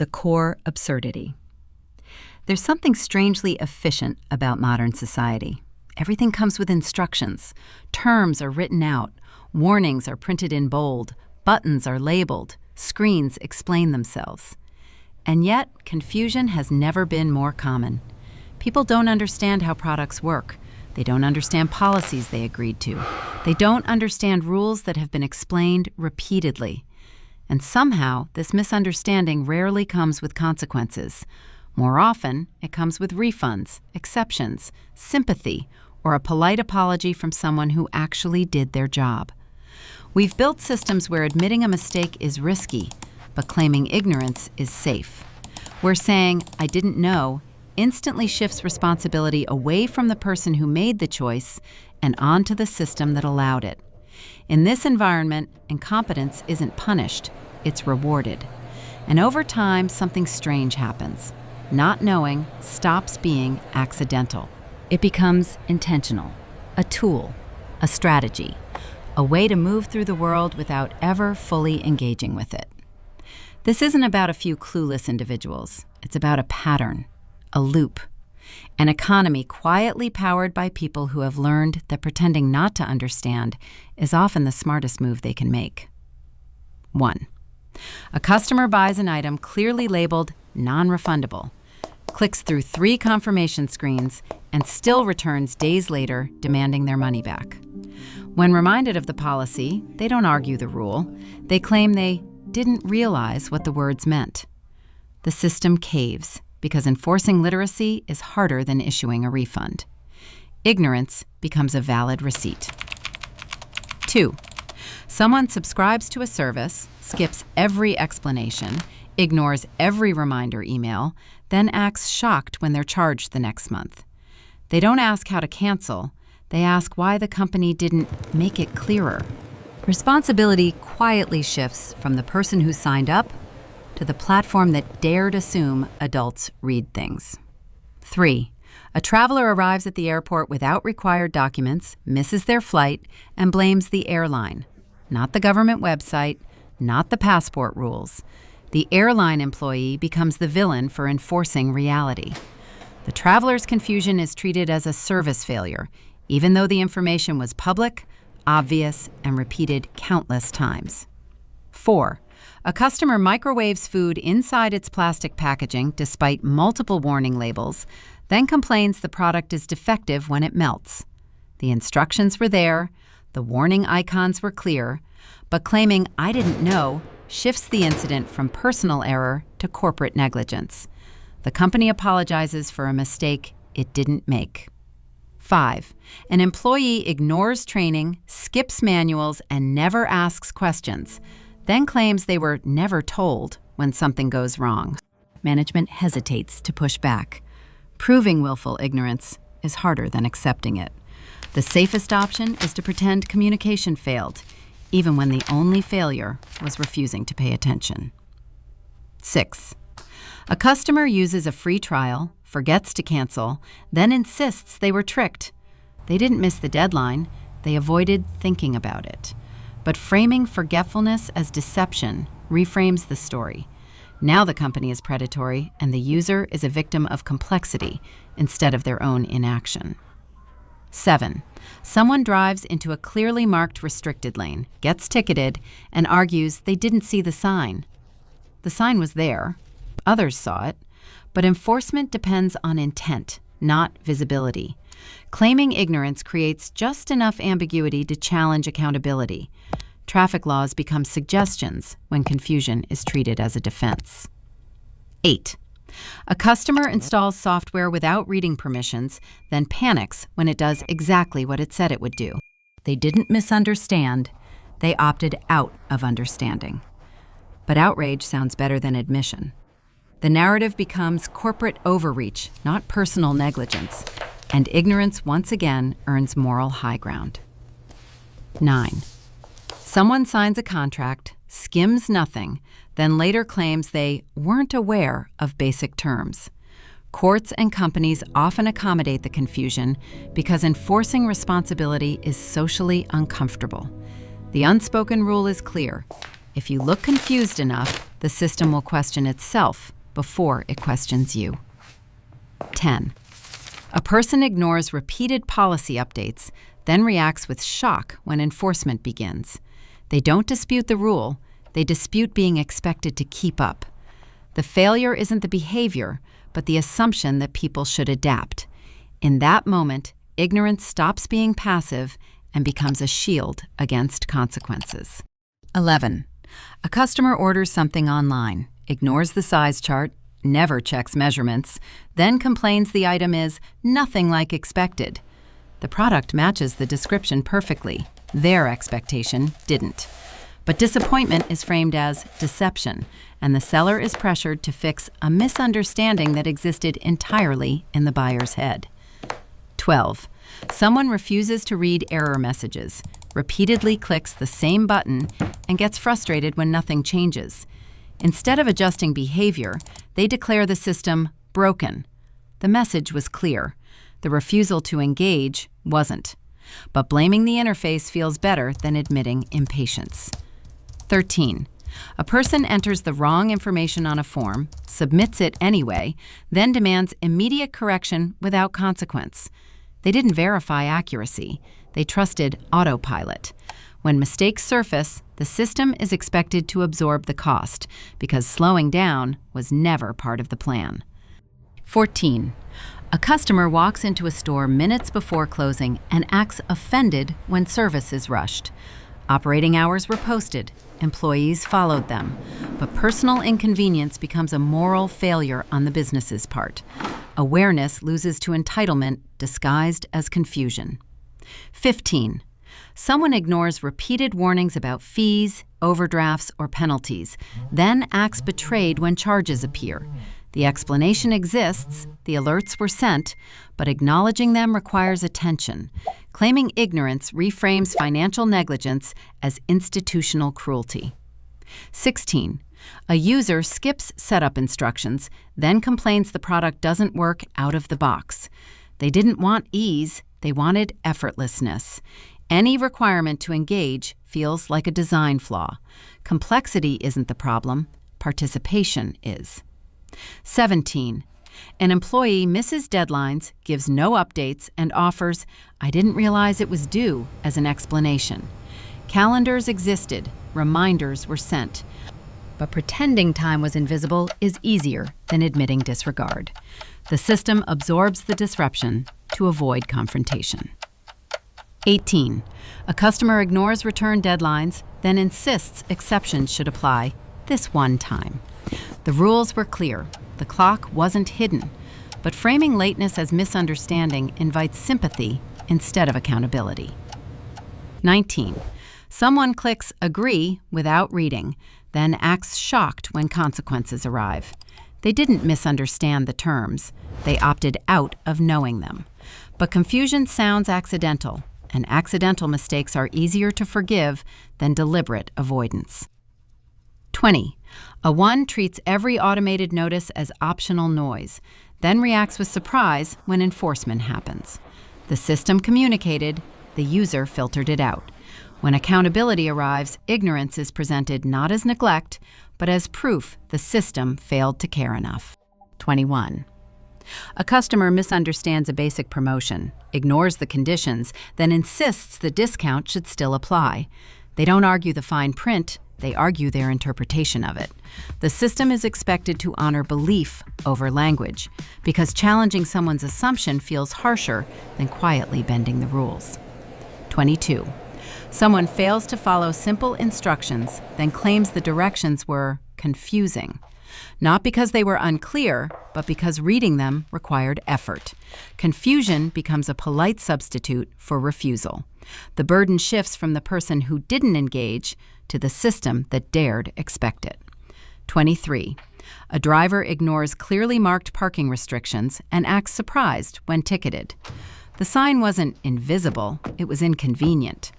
the core absurdity. There's something strangely efficient about modern society. Everything comes with instructions. Terms are written out. Warnings are printed in bold. Buttons are labeled. Screens explain themselves. And yet, confusion has never been more common. People don't understand how products work. They don't understand policies they agreed to. They don't understand rules that have been explained repeatedly. And somehow, this misunderstanding rarely comes with consequences. More often, it comes with refunds, exceptions, sympathy, or a polite apology from someone who actually did their job. We've built systems where admitting a mistake is risky, but claiming ignorance is safe. Where saying, "I didn't know," instantly shifts responsibility away from the person who made the choice and onto the system that allowed it. In this environment, incompetence isn't punished, it's rewarded. And over time, something strange happens. Not knowing stops being accidental. It becomes intentional, a tool, a strategy, a way to move through the world without ever fully engaging with it. This isn't about a few clueless individuals. It's about a pattern, a loop, an economy quietly powered by people who have learned that pretending not to understand is often the smartest move they can make. 1. A customer buys an item clearly labeled non-refundable, clicks through 3 confirmation screens, and still returns days later demanding their money back. When reminded of the policy, they don't argue the rule. They claim they didn't realize what the words meant. The system caves because enforcing literacy is harder than issuing a refund. Ignorance becomes a valid receipt. 2. Someone subscribes to a service, skips every explanation, ignores every reminder email, then acts shocked when they're charged the next month. They don't ask how to cancel. They ask why the company didn't make it clearer. Responsibility quietly shifts from the person who signed up to the platform that dared assume adults read things. 3. A traveler arrives at the airport without required documents, misses their flight, and blames the airline. Not the government website, not the passport rules. The airline employee becomes the villain for enforcing reality. The traveler's confusion is treated as a service failure, even though the information was public, obvious, and repeated countless times. 4. A customer microwaves food inside its plastic packaging despite multiple warning labels, then complains the product is defective when it melts. The instructions were there, the warning icons were clear, but claiming "I didn't know" shifts the incident from personal error to corporate negligence. The company apologizes for a mistake it didn't make. 5. An employee ignores training, skips manuals, and never asks questions, then claims they were never told when something goes wrong. Management hesitates to push back. Proving willful ignorance is harder than accepting it. The safest option is to pretend communication failed, even when the only failure was refusing to pay attention. 6. A customer uses a free trial, forgets to cancel, then insists they were tricked. They didn't miss the deadline, they avoided thinking about it. But framing forgetfulness as deception reframes the story. Now the company is predatory, and the user is a victim of complexity instead of their own inaction. 7. Someone drives into a clearly marked restricted lane, gets ticketed, and argues they didn't see the sign. The sign was there. Others saw it. But enforcement depends on intent, not visibility. Claiming ignorance creates just enough ambiguity to challenge accountability. Traffic laws become suggestions when confusion is treated as a defense. 8. A customer installs software without reading permissions, then panics when it does exactly what it said it would do. They didn't misunderstand, they opted out of understanding. But outrage sounds better than admission. The narrative becomes corporate overreach, not personal negligence, and ignorance once again earns moral high ground. 9. Someone signs a contract, skims nothing, then later claims they weren't aware of basic terms. Courts and companies often accommodate the confusion because enforcing responsibility is socially uncomfortable. The unspoken rule is clear. If you look confused enough, The system will question itself before it questions you. 10. A person ignores repeated policy updates, then reacts with shock when enforcement begins. They don't dispute the rule, they dispute being expected to keep up. The failure isn't the behavior, but the assumption that people should adapt. In that moment, ignorance stops being passive and becomes a shield against consequences. 11. A customer orders something online, ignores the size chart, never checks measurements, then complains the item is nothing like expected. The product matches the description perfectly. Their expectation didn't. But disappointment is framed as deception, and the seller is pressured to fix a misunderstanding that existed entirely in the buyer's head. 12. Someone refuses to read error messages, repeatedly clicks the same button, and gets frustrated when nothing changes. Instead of adjusting behavior, they declare the system broken. The message was clear. The refusal to engage wasn't. But blaming the interface feels better than admitting impatience. 13. A person enters the wrong information on a form, submits it anyway, then demands immediate correction without consequence. They didn't verify accuracy. They trusted autopilot. When mistakes surface, the system is expected to absorb the cost because slowing down was never part of the plan. 14. A customer walks into a store minutes before closing and acts offended when service is rushed. Operating hours were posted. Employees followed them. But personal inconvenience becomes a moral failure on the business's part. Awareness loses to entitlement disguised as confusion. 15. Someone ignores repeated warnings about fees, overdrafts, or penalties, then acts betrayed when charges appear. The explanation exists, the alerts were sent, but acknowledging them requires attention. Claiming ignorance reframes financial negligence as institutional cruelty. 16. A user skips setup instructions, then complains the product doesn't work out of the box. They didn't want ease, they wanted effortlessness. Any requirement to engage feels like a design flaw. Complexity isn't the problem, participation is. 17. An employee misses deadlines, gives no updates, and offers, "I didn't realize it was due," as an explanation. Calendars existed, reminders were sent. But pretending time was invisible is easier than admitting disregard. The system absorbs the disruption to avoid confrontation. 18. A customer ignores return deadlines, then insists exceptions should apply this one time. The rules were clear. The clock wasn't hidden. But framing lateness as misunderstanding invites sympathy instead of accountability. 19. Someone clicks agree without reading, then acts shocked when consequences arrive. They didn't misunderstand the terms. They opted out of knowing them. But confusion sounds accidental, and accidental mistakes are easier to forgive than deliberate avoidance. 20. A 1 treats every automated notice as optional noise, then reacts with surprise when enforcement happens. The system communicated, the user filtered it out. When accountability arrives, ignorance is presented not as neglect, but as proof the system failed to care enough. 21. A customer misunderstands a basic promotion, ignores the conditions, then insists the discount should still apply. They don't argue the fine print, they argue their interpretation of it. The system is expected to honor belief over language, because challenging someone's assumption feels harsher than quietly bending the rules. 22. Someone fails to follow simple instructions, then claims the directions were confusing. Not because they were unclear, but because reading them required effort. Confusion becomes a polite substitute for refusal. The burden shifts from the person who didn't engage to the system that dared expect it. 23. A driver ignores clearly marked parking restrictions and acts surprised when ticketed. The sign wasn't invisible, it was inconvenient.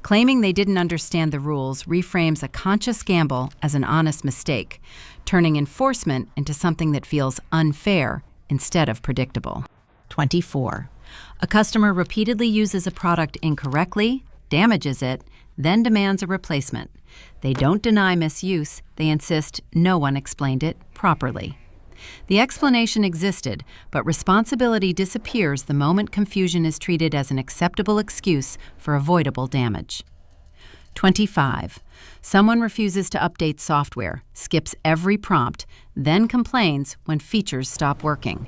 Claiming they didn't understand the rules reframes a conscious gamble as an honest mistake, turning enforcement into something that feels unfair instead of predictable. 24. A customer repeatedly uses a product incorrectly, damages it, then demands a replacement. They don't deny misuse, they insist no one explained it properly. The explanation existed, but responsibility disappears the moment confusion is treated as an acceptable excuse for avoidable damage. 25. Someone refuses to update software, skips every prompt, then complains when features stop working.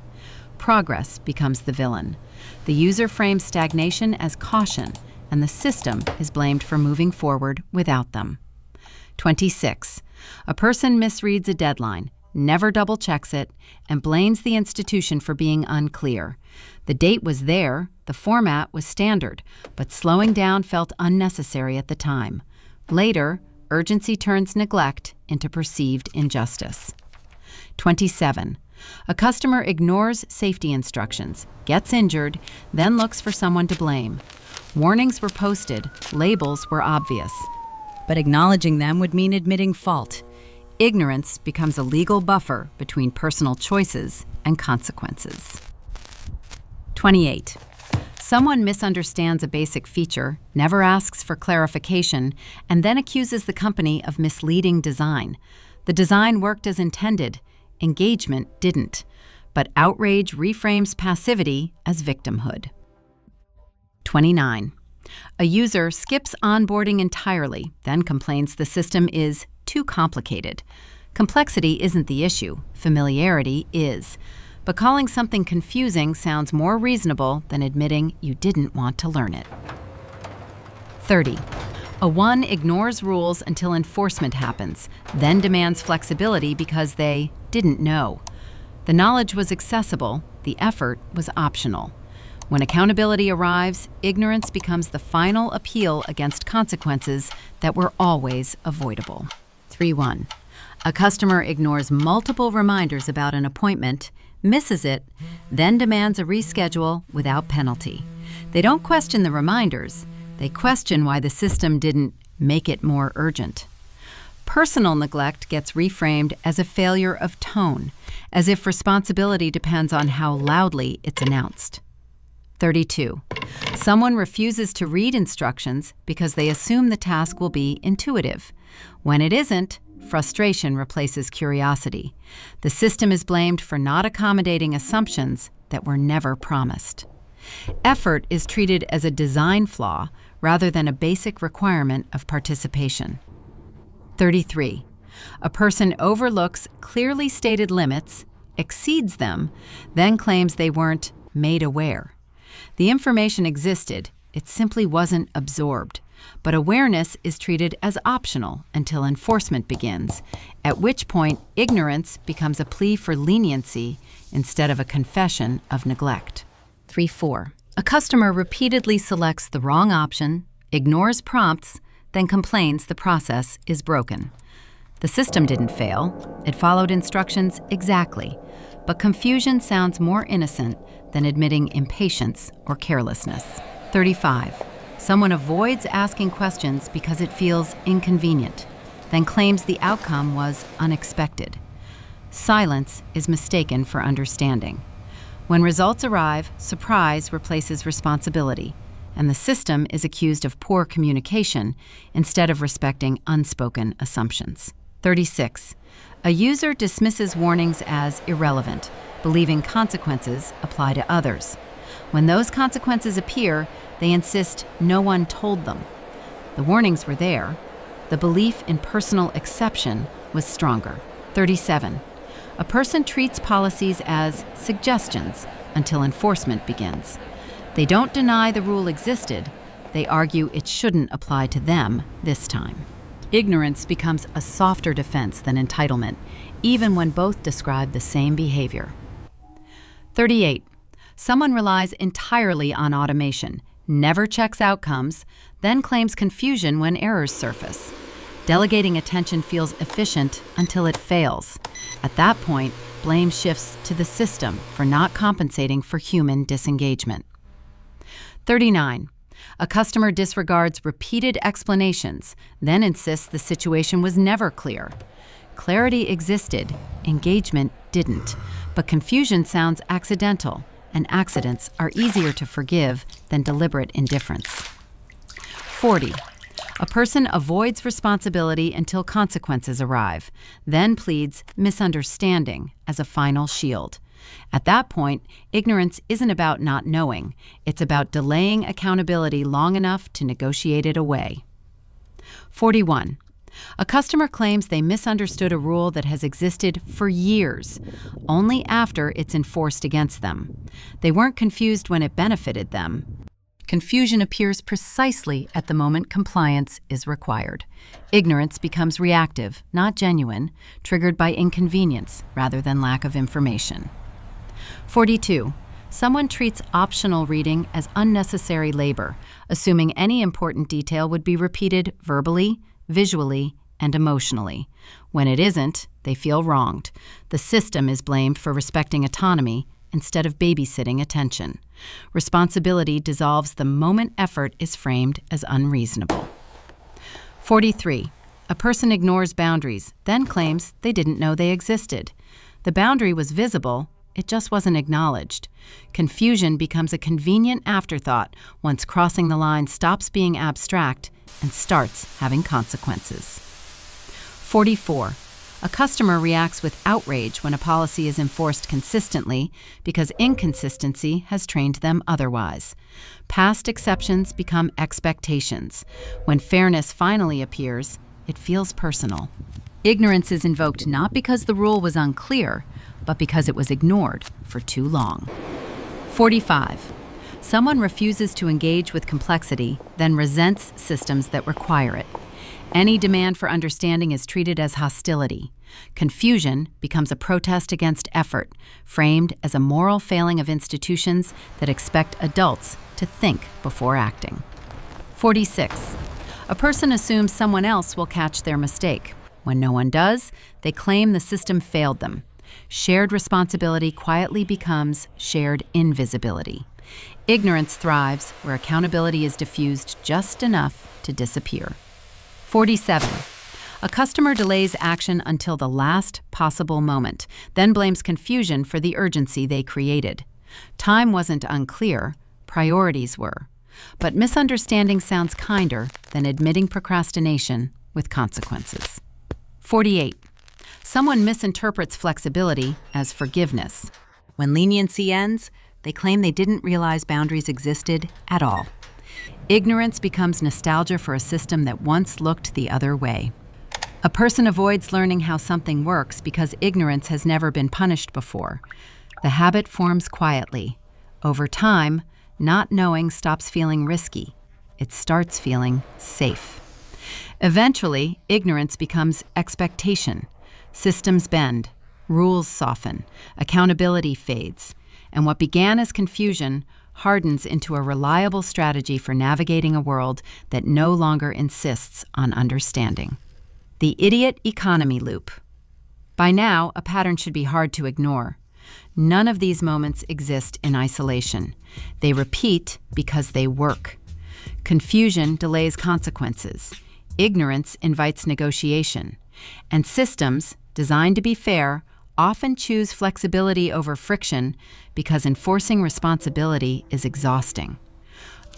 Progress becomes the villain. The user frames stagnation as caution, and the system is blamed for moving forward without them. 26. A person misreads a deadline, never double-checks it, and blames the institution for being unclear. The date was there, the format was standard, but slowing down felt unnecessary at the time. Later, urgency turns neglect into perceived injustice. 27. A customer ignores safety instructions, gets injured, then looks for someone to blame. Warnings were posted, labels were obvious. But acknowledging them would mean admitting fault. Ignorance becomes a legal buffer between personal choices and consequences. 28. Someone misunderstands a basic feature, never asks for clarification, and then accuses the company of misleading design. The design worked as intended. Engagement didn't. But outrage reframes passivity as victimhood. 29. A user skips onboarding entirely, then complains the system is too complicated. Complexity isn't the issue, familiarity is. But calling something confusing sounds more reasonable than admitting you didn't want to learn it. 30. A one ignores rules until enforcement happens, then demands flexibility because they didn't know. The knowledge was accessible, the effort was optional. When accountability arrives, ignorance becomes the final appeal against consequences that were always avoidable. 3.1. A customer ignores multiple reminders about an appointment, misses it, then demands a reschedule without penalty. They don't question the reminders, they question why the system didn't make it more urgent. Personal neglect gets reframed as a failure of tone, as if responsibility depends on how loudly it's announced. 32. Someone refuses to read instructions because they assume the task will be intuitive. When it isn't, frustration replaces curiosity. The system is blamed for not accommodating assumptions that were never promised. Effort is treated as a design flaw rather than a basic requirement of participation. 33. A person overlooks clearly stated limits, exceeds them, then claims they weren't made aware. The information existed, it simply wasn't absorbed. But awareness is treated as optional until enforcement begins, at which point ignorance becomes a plea for leniency instead of a confession of neglect. 3.4. A customer repeatedly selects the wrong option, ignores prompts, then complains the process is broken. The system didn't fail, it followed instructions exactly, but confusion sounds more innocent than admitting impatience or carelessness. 35. Someone avoids asking questions because it feels inconvenient, then claims the outcome was unexpected. Silence is mistaken for understanding. When results arrive, surprise replaces responsibility, and the system is accused of poor communication instead of respecting unspoken assumptions. 36. A user dismisses warnings as irrelevant, believing consequences apply to others. When those consequences appear, they insist no one told them. The warnings were there. The belief in personal exception was stronger. 37. A person treats policies as suggestions until enforcement begins. They don't deny the rule existed. They argue it shouldn't apply to them this time. Ignorance becomes a softer defense than entitlement, even when both describe the same behavior. 38. Someone relies entirely on automation, never checks outcomes, then claims confusion when errors surface. Delegating attention feels efficient until it fails. At that point, blame shifts to the system for not compensating for human disengagement. 39. A customer disregards repeated explanations, then insists the situation was never clear. Clarity existed, engagement didn't, but confusion sounds accidental, and accidents are easier to forgive than deliberate indifference. 40. A person avoids responsibility until consequences arrive, then pleads misunderstanding as a final shield. At that point, ignorance isn't about not knowing. It's about delaying accountability long enough to negotiate it away. 41. A customer claims they misunderstood a rule that has existed for years, only after it's enforced against them. They weren't confused when it benefited them. Confusion appears precisely at the moment compliance is required. Ignorance becomes reactive, not genuine, triggered by inconvenience rather than lack of information. 42. Someone treats optional reading as unnecessary labor, assuming any important detail would be repeated verbally, visually, and emotionally. When it isn't, they feel wronged. The system is blamed for respecting autonomy instead of babysitting attention. Responsibility dissolves the moment effort is framed as unreasonable. 43. A person ignores boundaries, then claims they didn't know they existed. The boundary was visible, it just wasn't acknowledged. Confusion becomes a convenient afterthought once crossing the line stops being abstract and starts having consequences. 44. A customer reacts with outrage when a policy is enforced consistently because inconsistency has trained them otherwise. Past exceptions become expectations. When fairness finally appears, it feels personal. Ignorance is invoked not because the rule was unclear, but because it was ignored for too long. 45. Someone refuses to engage with complexity, then resents systems that require it. Any demand for understanding is treated as hostility. Confusion becomes a protest against effort, framed as a moral failing of institutions that expect adults to think before acting. 46. A person assumes someone else will catch their mistake. When no one does, they claim the system failed them. Shared responsibility quietly becomes shared invisibility. Ignorance thrives where accountability is diffused just enough to disappear. 47. A customer delays action until the last possible moment, then blames confusion for the urgency they created. Time wasn't unclear, priorities were. But misunderstanding sounds kinder than admitting procrastination with consequences. 48. Someone misinterprets flexibility as forgiveness. When leniency ends, they claim they didn't realize boundaries existed at all. Ignorance becomes nostalgia for a system that once looked the other way. A person avoids learning how something works because ignorance has never been punished before. The habit forms quietly. Over time, not knowing stops feeling risky. It starts feeling safe. Eventually, ignorance becomes expectation. Systems bend, rules soften, accountability fades, and what began as confusion hardens into a reliable strategy for navigating a world that no longer insists on understanding. The idiot economy loop. By now, a pattern should be hard to ignore. None of these moments exist in isolation. They repeat because they work. Confusion delays consequences. Ignorance invites negotiation. And systems, designed to be fair, often choose flexibility over friction because enforcing responsibility is exhausting.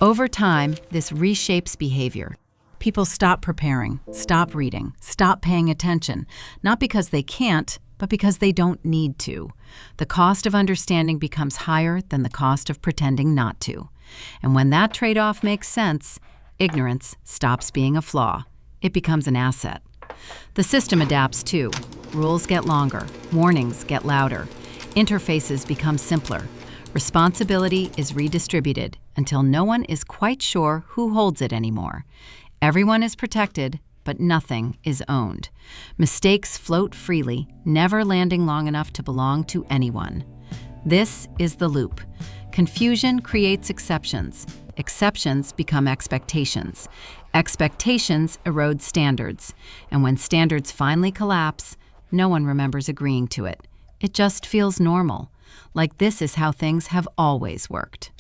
Over time, this reshapes behavior. People stop preparing, stop reading, stop paying attention, not because they can't, but because they don't need to. The cost of understanding becomes higher than the cost of pretending not to. And when that trade-off makes sense, ignorance stops being a flaw. It becomes an asset. The system adapts too. Rules get longer, warnings get louder, interfaces become simpler. Responsibility is redistributed until no one is quite sure who holds it anymore. Everyone is protected, but nothing is owned. Mistakes float freely, never landing long enough to belong to anyone. This is the loop. Confusion creates exceptions. Exceptions become expectations. Expectations erode standards. And when standards finally collapse, no one remembers agreeing to it. It just feels normal, like this is how things have always worked.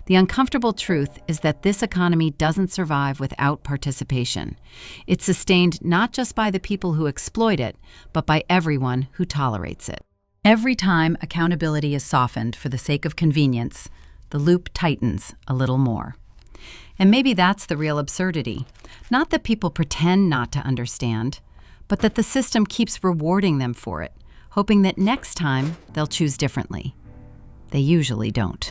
The uncomfortable truth is that this economy doesn't survive without participation. It's sustained not just by the people who exploit it, but by everyone who tolerates it. Every time accountability is softened for the sake of convenience, the loop tightens a little more. And maybe that's the real absurdity. Not that people pretend not to understand, but that the system keeps rewarding them for it, hoping that next time they'll choose differently. They usually don't.